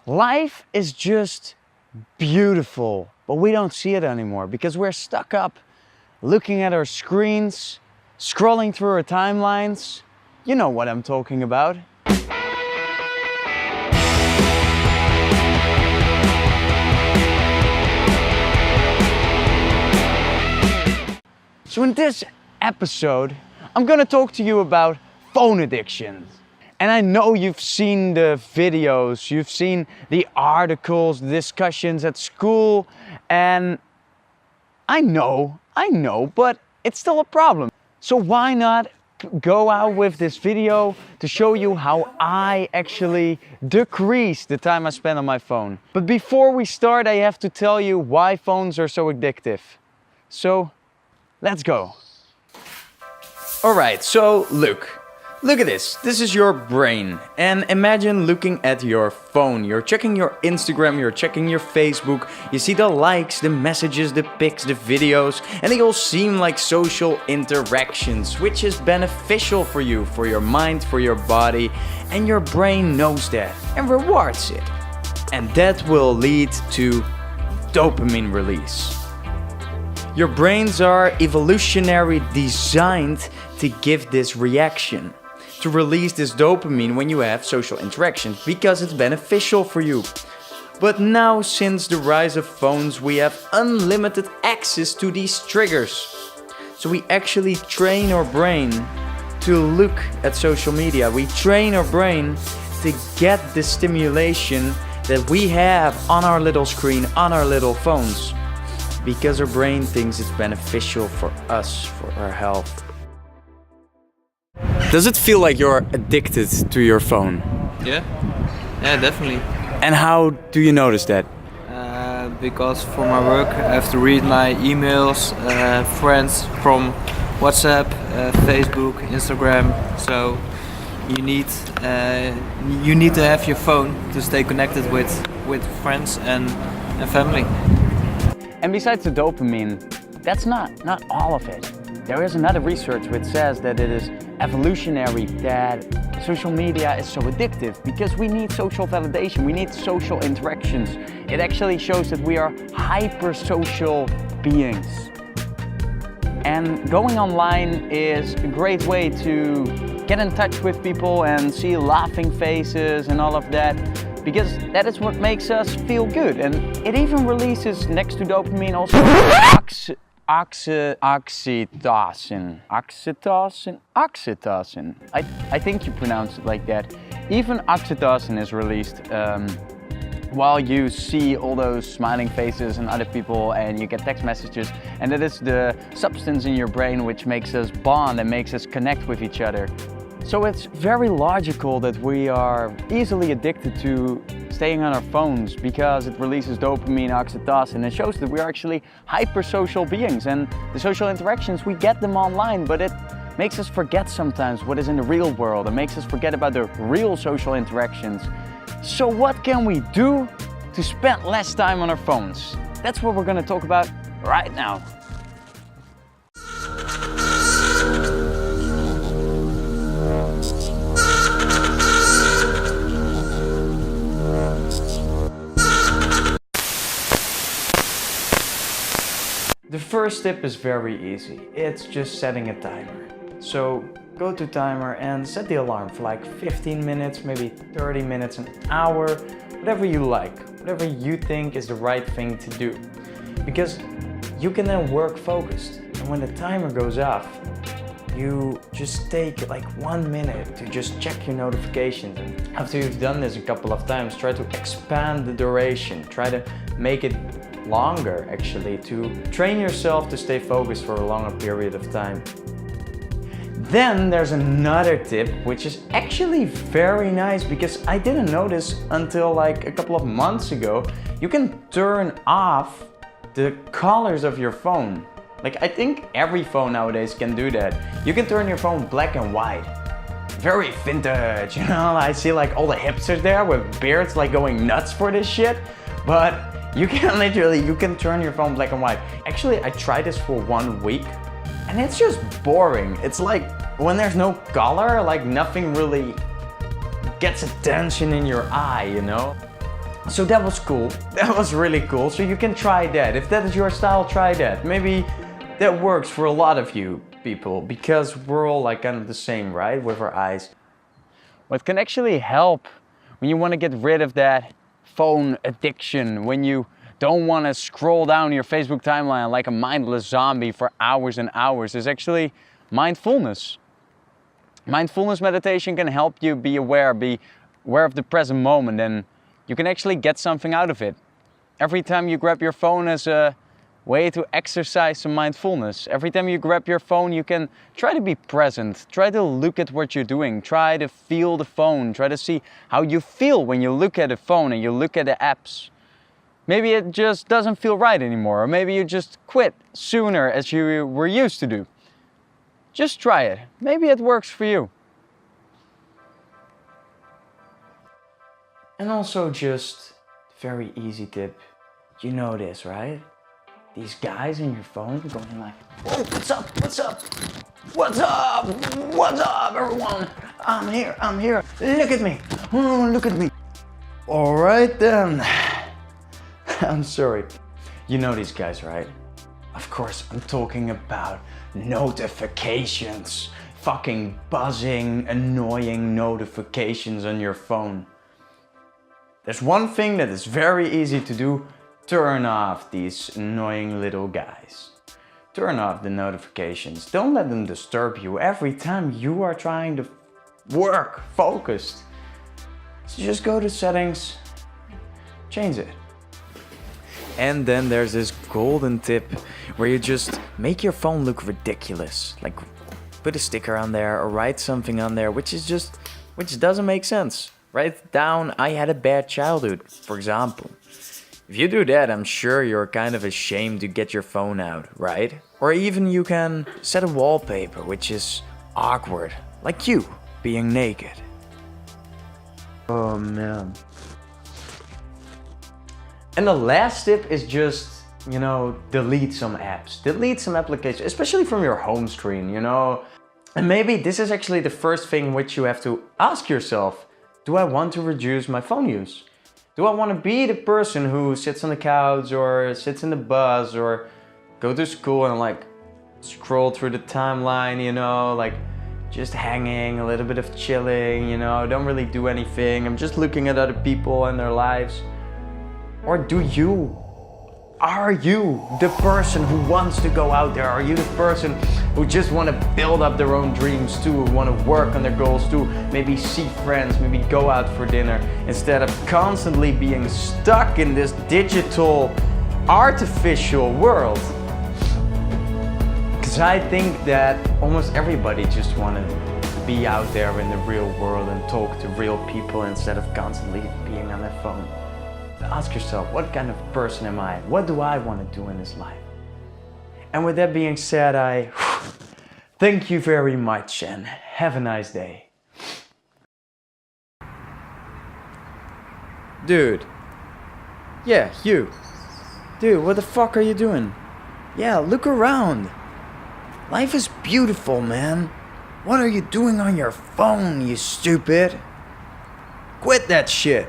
Life is just beautiful, but we don't see it anymore because we're stuck up looking at our screens, scrolling through our timelines. You know what I'm talking about. So in this episode, I'm gonna talk to you about phone addiction. And I know you've seen the videos, you've seen the articles, the discussions at school, and I know, but it's still a problem. So why not go out with this video to show you how I actually decrease the time I spend on my phone. But before we start, I have to tell you why phones are so addictive. So let's go. All right, so look at this. This is your brain. And imagine looking at your phone. You're checking your Instagram, you're checking your Facebook. You see the likes, the messages, the pics, the videos, and they all seem like social interactions, which is beneficial for you, for your mind, for your body, and your brain knows that and rewards it. And that will lead to dopamine release. Your brains are evolutionarily designed to give this reaction, to release this dopamine when you have social interactions, because it's beneficial for you. But now, since the rise of phones, we have unlimited access to these triggers. So we actually train our brain to look at social media. We train our brain to get the stimulation that we have on our little screen, on our little phones, because our brain thinks it's beneficial for us, for our health. Does it feel like you're addicted to your phone? Yeah, definitely. And how do you notice that? Because for my work I have to read my emails, friends from WhatsApp, Facebook, Instagram. So you need to have your phone to stay connected with friends and family. And besides the dopamine, that's not all of it. There is another research which says that it is evolutionary that social media is so addictive because we need social validation, we need social interactions. It actually shows that we are hyper-social beings. And going online is a great way to get in touch with people and see laughing faces and all of that, because that is what makes us feel good. And it even releases, next to dopamine, also oxytocin. I think you pronounce it like that. Even oxytocin is released while you see all those smiling faces and other people and you get text messages, and that is the substance in your brain which makes us bond and makes us connect with each other. So it's very logical that we are easily addicted to staying on our phones because it releases dopamine, oxytocin, and shows that we are actually hyper-social beings. And the social interactions, we get them online, but it makes us forget sometimes what is in the real world. It makes us forget about the real social interactions. So what can we do to spend less time on our phones? That's what we're going to talk about right now. The first tip is very easy. It's just setting a timer. So go to timer and set the alarm for like 15 minutes, maybe 30 minutes, an hour, whatever you like, whatever you think is the right thing to do. Because you can then work focused. And when the timer goes off, you just take like 1 minute to just check your notifications. And after you've done this a couple of times, try to expand the duration. Try to make it longer, actually, to train yourself to stay focused for a longer period of time. Then there's another tip which is actually very nice, because I didn't notice until like a couple of months ago. You can turn off the colors of your phone. Like, I think every phone nowadays can do that. You can turn your phone black and white. Very vintage, you know? I see like all the hipsters there with beards like going nuts for this shit. But you can turn your phone black and white. Actually, I tried this for 1 week and it's just boring. It's like when there's no color, like nothing really gets attention in your eye, you know? So that was cool. That was really cool. So you can try that. If that is your style, try that. Maybe that works for a lot of you people, because we're all like kind of the same, right? With our eyes. What can actually help when you want to get rid of that phone addiction, when you don't want to scroll down your Facebook timeline like a mindless zombie for hours and hours, is actually mindfulness. Mindfulness meditation can help you be aware of the present moment, and you can actually get something out of it. Every time you grab your phone as a way to exercise some mindfulness. Every time you grab your phone, you can try to be present. Try to look at what you're doing. Try to feel the phone. Try to see how you feel when you look at a phone and you look at the apps. Maybe it just doesn't feel right anymore, or maybe you just quit sooner as you were used to do. Just try it. Maybe it works for you. And also just very easy tip. You know this, right? These guys in your phone going like, "Oh, what's up? What's up? What's up? What's up, everyone? I'm here. I'm here. Look at me. Oh, look at me." All right then. I'm sorry. You know these guys, right? Of course, I'm talking about notifications. Fucking buzzing, annoying notifications on your phone. There's one thing that is very easy to do. Turn off these annoying little guys. Turn off the notifications. Don't let them disturb you every time you are trying to work focused. So just go to settings, change it. And then there's this golden tip where you just make your phone look ridiculous. Like put a sticker on there or write something on there which doesn't make sense. Write down, "I had a bad childhood," for example. If you do that, I'm sure you're kind of ashamed to get your phone out, right? Or even you can set a wallpaper which is awkward, like you being naked. Oh man. And the last tip is just, delete some apps. Delete some applications, especially from your home screen, And maybe this is actually the first thing which you have to ask yourself. Do I want to reduce my phone use? Do I want to be the person who sits on the couch or sits in the bus or go to school and like scroll through the timeline, like just hanging, a little bit of chilling, don't really do anything. I'm just looking at other people and their lives. Or are you the person who wants to go out there? Are you the person who just want to build up their own dreams too, who want to work on their goals too, maybe see friends, maybe go out for dinner, instead of constantly being stuck in this digital, artificial world? Because I think that almost everybody just want to be out there in the real world and talk to real people instead of constantly being on their phone. Ask yourself, what kind of person am I? What do I want to do in this life? And with that being said, I thank you very much and have a nice day. Dude. Yeah, you. Dude, what the fuck are you doing? Yeah, look around. Life is beautiful, man. What are you doing on your phone, you stupid? Quit that shit.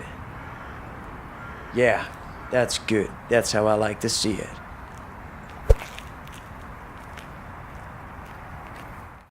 Yeah, that's good. That's how I like to see it.